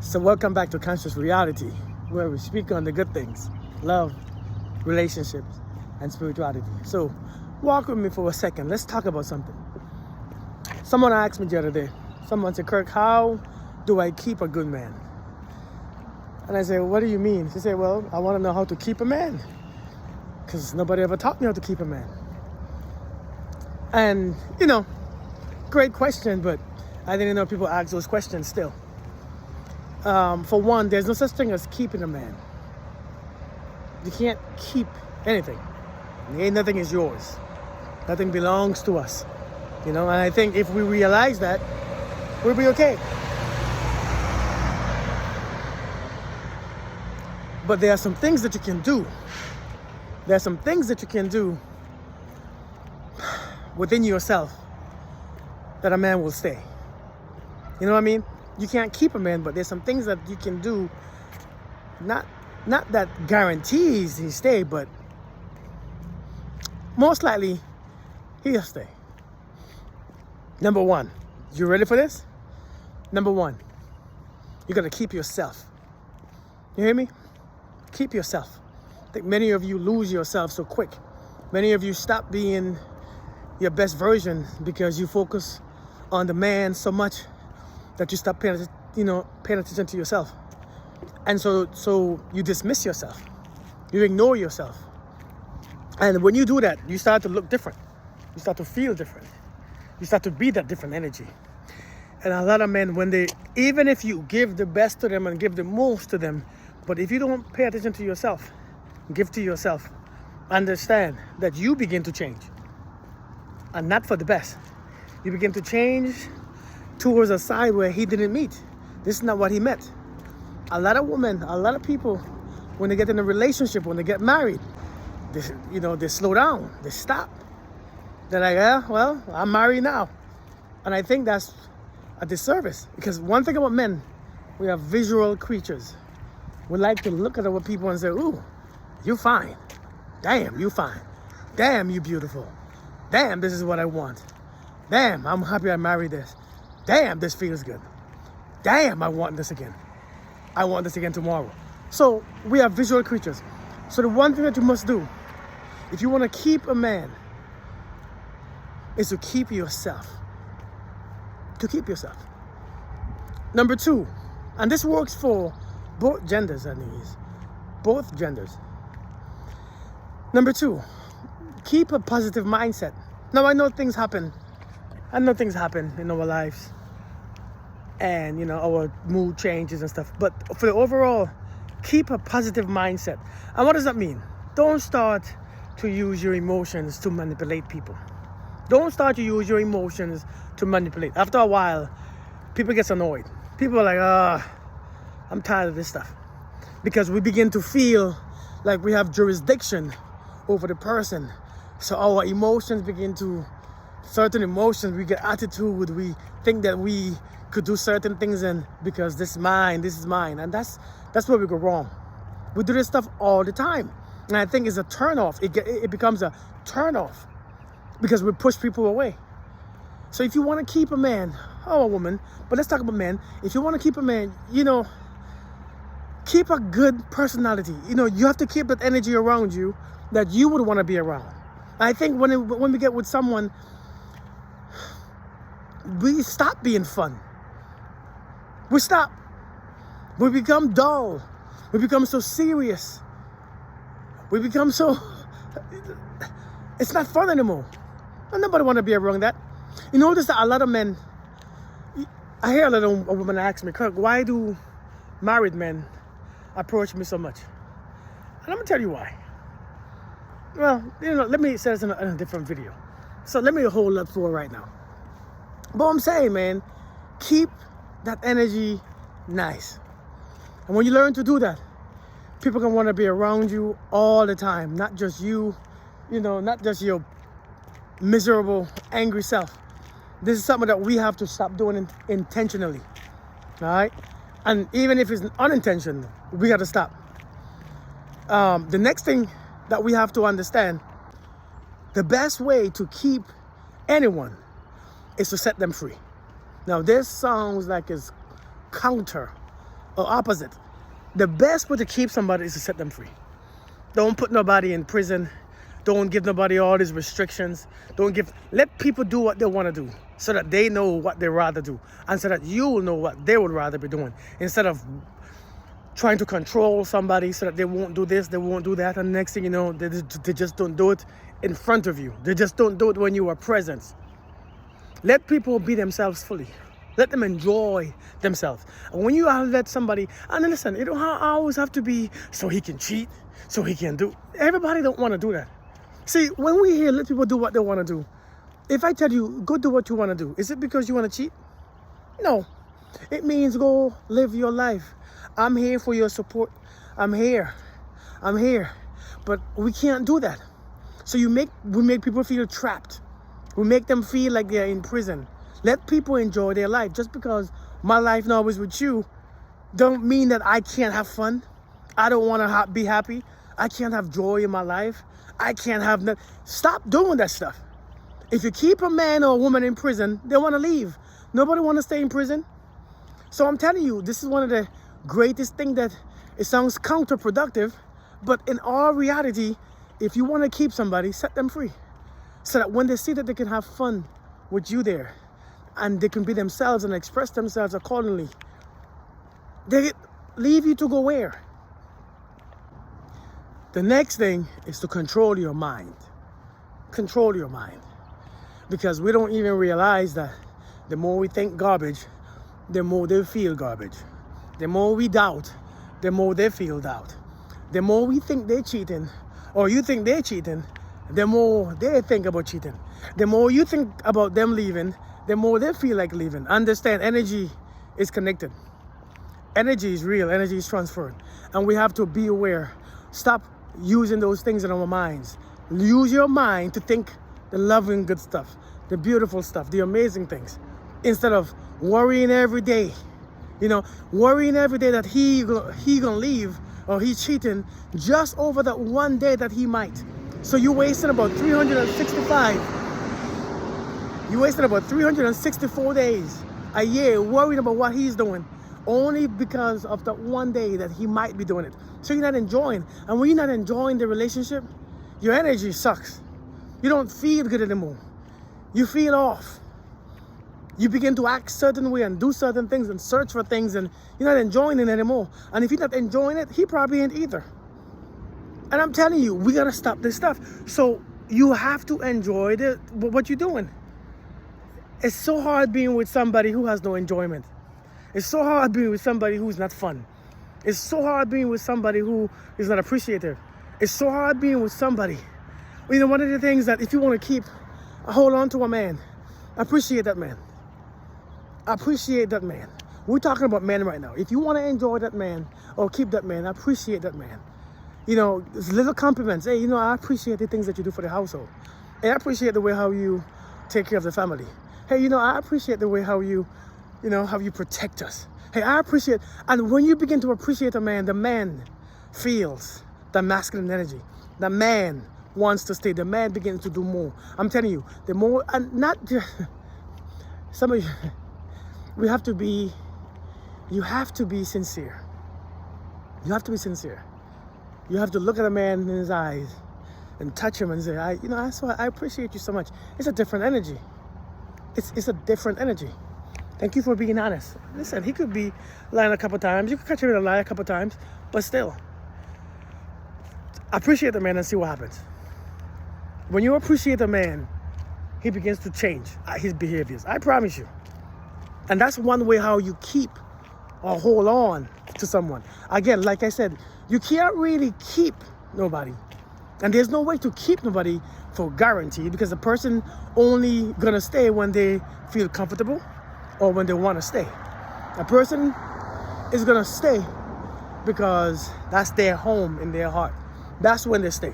So welcome back to Conscious Reality, where we speak on the good things, love, relationships, and spirituality. So walk with me for a second. Let's talk about something. Someone asked me the other day, someone said, Kirk, how do I keep a good man? And I said, what do you mean? She said, well, I want to know how to keep a man, because nobody ever taught me how to keep a man. And, great question, but I didn't know people ask those questions still. For one, there's no such thing as keeping a man. You can't keep anything. Nothing is yours. Nothing belongs to us. And I think if we realize that, we'll be okay. But there are some things that you can do. There are some things that you can do within yourself that a man will stay. You know what I mean? You can't keep a man, but there's some things that you can do, not that guarantees he stay, but most likely he'll stay. Number one, you ready for this? Number one, you gotta keep yourself. You hear me? Keep yourself. I think many of you lose yourself so quick. Many of you stop being your best version because you focus on the man so much that you stop paying attention to yourself. And so you dismiss yourself. You ignore yourself. And when you do that, you start to look different. You start to feel different. You start to be that different energy. And a lot of men, even if you give the best to them and give the most to them, but if you don't pay attention to yourself, give to yourself, understand that you begin to change. And not for the best. You begin to change towards a side where he didn't meet. This is not what he met. A lot of women, a lot of people, when they get in a relationship, when they get married, they slow down, they stop. They're like, yeah, well, I'm married now. And I think that's a disservice, because one thing about men, we are visual creatures. We like to look at other people and say, ooh, you fine. Damn, you fine. Damn, you beautiful. Damn, this is what I want. Damn, I'm happy I married this. Damn, this feels good. Damn, I want this again. I want this again tomorrow. So we are visual creatures. So the one thing that you must do, if you want to keep a man, is to keep yourself. To keep yourself. Number two, and this works for both genders, both genders. Number two, keep a positive mindset. Now I know things happen. I know things happen in our lives, and our mood changes and stuff, but for the overall, keep a positive mindset. And what does that mean? Don't start to use your emotions to manipulate people. Don't start to use your emotions to manipulate. After a while, people get annoyed. People are like, I'm tired of this stuff, because we begin to feel like we have jurisdiction over the person. So our emotions begin to, certain emotions, we get attitude, we think that we could do certain things, and because this is mine, and that's where we go wrong. We do this stuff all the time, and I think it's a turn off. It becomes a turn off because we push people away. So if you want to keep a man or a woman, but let's talk about men. If you want to keep a man, keep a good personality. You have to keep that energy around you that you would want to be around. I think when we get with someone, we stop being fun. We stop. We become dull. We become so serious. We become so... It's not fun anymore. And nobody want to be around that. You notice that a lot of men... I hear a lot of women ask me, Kirk, why do married men approach me so much? And I'm going to tell you why. Well, let me say this in a different video. So let me hold up for right now. But I'm saying, man, keep that energy nice. And when you learn to do that, people can want to be around you all the time. Not just you, not just your miserable, angry self. This is something that we have to stop doing intentionally. All right? And even if it's unintentional, we got to stop. The next thing that we have to understand, the best way to keep anyone is to set them free. Now this sounds like it's counter or opposite. The best way to keep somebody is to set them free. Don't put nobody in prison. Don't give nobody all these restrictions. Let people do what they want to do so that they know what they rather do, and so that you will know what they would rather be doing, instead of trying to control somebody so that they won't do this, they won't do that, and next thing you know, they just don't do it in front of you. They just don't do it when you are present. Let people be themselves fully. Let them enjoy themselves. And when you let somebody, and listen, you don't always have to be so he can cheat, so he can do. Everybody don't want to do that. See, when we hear let people do what they want to do, if I tell you, go do what you want to do, is it because you want to cheat? No. It means go live your life. I'm here for your support. I'm here. But we can't do that. So we make people feel trapped. We make them feel like they're in prison. Let people enjoy their life. Just because my life now is with you, don't mean that I can't have fun. I don't want to be happy. I can't have joy in my life. I can't have nothing. Stop doing that stuff. If you keep a man or a woman in prison, they want to leave. Nobody want to stay in prison. So I'm telling you, this is one of the greatest things that it sounds counterproductive, but in all reality, if you want to keep somebody, set them free. So that when they see that they can have fun with you there, and they can be themselves and express themselves accordingly, they leave you to go where? The next thing is to control your mind. Control your mind. Because we don't even realize that the more we think garbage, the more they feel garbage. The more we doubt, the more they feel doubt. The more we think they're cheating, or you think they're cheating, the more they think about cheating. The more you think about them leaving, the more they feel like leaving. Understand, energy is connected. Energy is real, energy is transferred. And we have to be aware. Stop using those things in our minds. Use your mind to think the loving good stuff, the beautiful stuff, the amazing things, instead of worrying every day. Worrying every day that he gonna leave, or he's cheating just over that one day that he might. So you're wasting about 365. You're wasting about 364 days a year worrying about what he's doing, only because of that one day that he might be doing it. So you're not enjoying. And when you're not enjoying the relationship, your energy sucks. You don't feel good anymore. You feel off. You begin to act certain way and do certain things and search for things, and you're not enjoying it anymore. And if you're not enjoying it, he probably ain't either. And I'm telling you, we gotta stop this stuff. So you have to enjoy what you're doing. It's so hard being with somebody who has no enjoyment. It's so hard being with somebody who's not fun. It's so hard being with somebody who is not appreciative. It's so hard being with somebody. One of the things that if you want to hold on to a man, appreciate that man. Appreciate that man. We're talking about men right now. If you want to enjoy that man or keep that man, appreciate that man. Little compliments. Hey, I appreciate the things that you do for the household. Hey, I appreciate the way how you take care of the family. Hey, I appreciate the way how you protect us. Hey, I appreciate. And when you begin to appreciate a man, the man feels the masculine energy. The man wants to stay. The man begins to do more. I'm telling you, the more, and not just, some of you, you have to be sincere. You have to be sincere. You have to look at a man in his eyes and touch him and say, I appreciate you so much. It's a different energy. It's a different energy. Thank you for being honest. Listen, he could be lying a couple times. You could catch him in a lie a couple times, but still, appreciate the man and see what happens. When you appreciate a man, he begins to change his behaviors. I promise you. And that's one way how you keep or hold on to someone. Again, like I said, you can't really keep nobody. And there's no way to keep nobody for guarantee, because the person only gonna stay when they feel comfortable or when they want to stay. A person is gonna stay because that's their home in their heart. That's when they stay.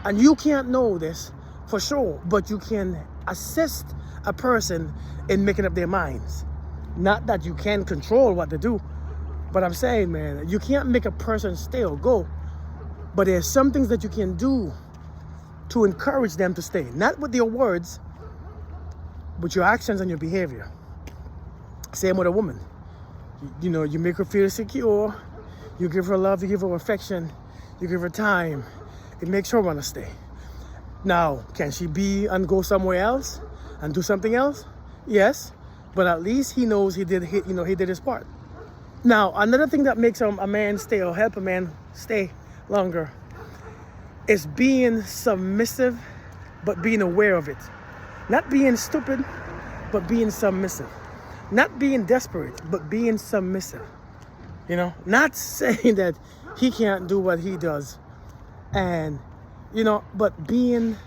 And you can't know this for sure, but you can assist a person in making up their minds. Not that you can control what they do, but I'm saying, man, you can't make a person stay or go. But there's some things that you can do to encourage them to stay. Not with your words, but your actions and your behavior. Same with a woman. You make her feel secure. You give her love, you give her affection, you give her time. It makes her want to stay. Now, can she be and go somewhere else and do something else? Yes, but at least he knows he did his part. Now, another thing that makes a man stay or help a man stay longer is being submissive, but being aware of it. Not being stupid, but being submissive. Not being desperate, but being submissive. Not saying that he can't do what he does, and but being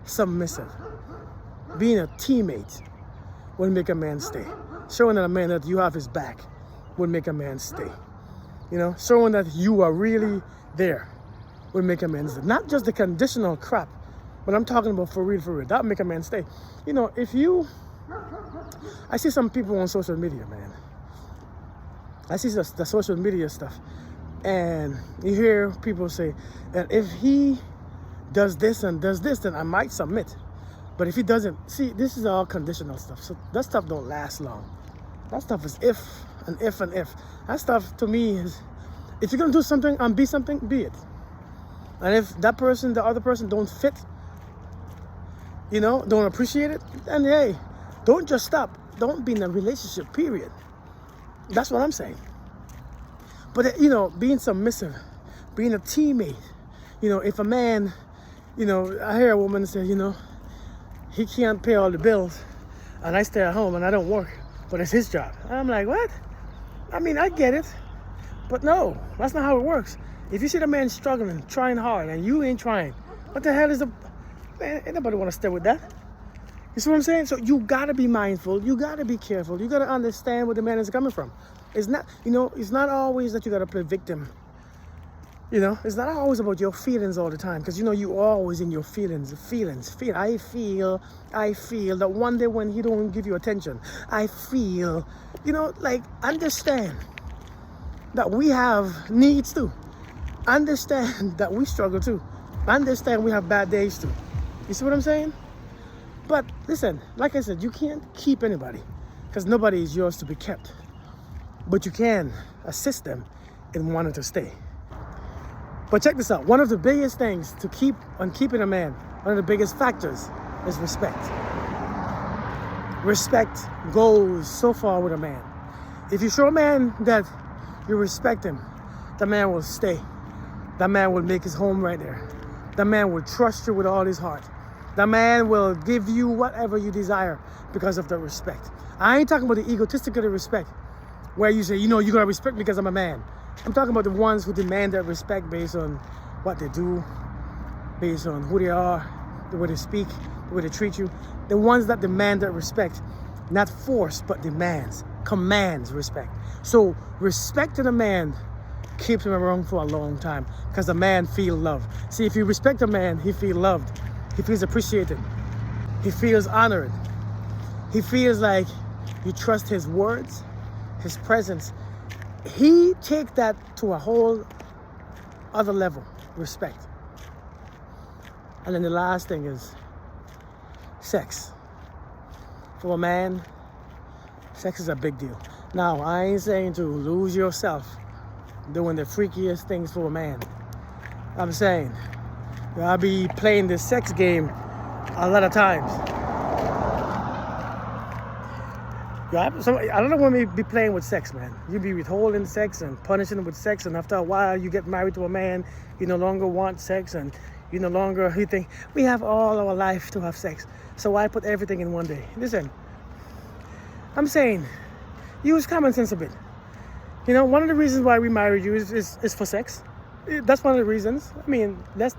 submissive, being a teammate will make a man stay. Showing that a man that you have his back will make a man stay. Showing that you are really there will make a man stay. Not just the conditional crap, but I'm talking about for real. That'll make a man stay. I see some people on social media, man. I see the social media stuff, and you hear people say that if he does this and does this, then I might submit. But if he doesn't, see, this is all conditional stuff. So that stuff don't last long. That stuff is if and if and if. That stuff to me is, if you're gonna do something and be something, be it. And if that person, the other person, don't fit, don't appreciate it, then hey, don't just stop. Don't be in a relationship, period. That's what I'm saying. But being submissive, being a teammate, if a man, I hear a woman say, he can't pay all the bills, and I stay at home and I don't work, but it's his job. And I'm like, what? I mean, I get it, but no, that's not how it works. If you see the man struggling, trying hard, and you ain't trying, what the hell is man, ain't nobody want to stay with that. You see what I'm saying? So you gotta be mindful. You gotta be careful. You gotta understand where the man is coming from. It's not, it's not always that you gotta play victim. It's not always about your feelings all the time, because you always in your feelings. I feel that one day when he don't give you attention, I feel, understand that we have needs too. Understand that we struggle too. Understand we have bad days too. You see what I'm saying? But listen, like I said, you can't keep anybody, because nobody is yours to be kept. But you can assist them in wanting to stay. But check this out. One of the biggest things to keep on keeping a man, one of the biggest factors, is respect. Respect goes so far with a man. If you show a man that you respect him, the man will stay. The man will make his home right there. The man will trust you with all his heart. The man will give you whatever you desire because of the respect. I ain't talking about the egotistical respect, where you say, you gotta respect me because I'm a man. I'm talking about the ones who demand that respect based on what they do, based on who they are, the way they speak, the way they treat you. The ones that demand that respect, not force, but commands respect. So respect to the man keeps him around for a long time, because the man feels love. See, if you respect a man, he feels loved. He feels appreciated. He feels honored. He feels like you trust his words, his presence. He takes that to a whole other level, respect. And then the last thing is sex. For a man, sex is a big deal. Now, I ain't saying to lose yourself doing the freakiest things for a man. I'm saying I'll be playing this sex game a lot of times. I don't know when we be playing with sex, man. You be withholding sex and punishing them with sex, and after a while you get married to a man, you no longer want sex, and you think, we have all our life to have sex, so why put everything in one day? Listen, I'm saying, use common sense a bit. One of the reasons why we married you is for sex. That's one of the reasons. I mean, let's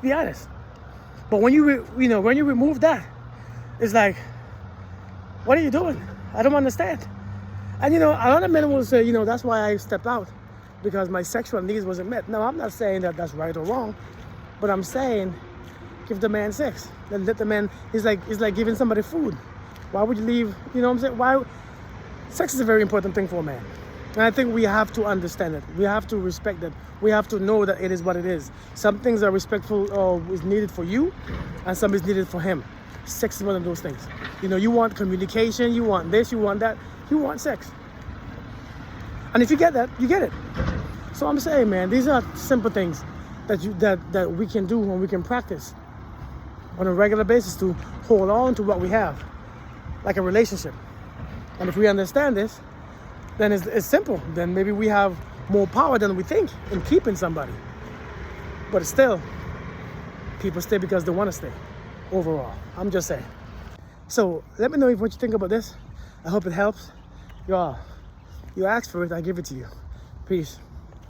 be honest. But when you remove that, it's like, what are you doing? I don't understand. And a lot of men will say, that's why I stepped out, because my sexual needs wasn't met. No, I'm not saying that that's right or wrong, but I'm saying, give the man sex. Then let the man. It's like giving somebody food. Why would you leave? You know what I'm saying? Why? Sex is a very important thing for a man. And I think we have to understand it. We have to respect it. We have to know that it is what it is. Some things are respectful or is needed for you, and some is needed for him. Sex is one of those things. You want communication, you want this, you want that, you want sex. And if you get that, you get it. So I'm saying, man, these are simple things that we can do and we can practice on a regular basis to hold on to what we have, like a relationship. And if we understand this, then it's simple. Then maybe we have more power than we think in keeping somebody. But still, people stay because they want to stay overall. I'm just saying. So let me know what you think about this. I hope it helps. Y'all, you asked for it, I give it to you. Peace.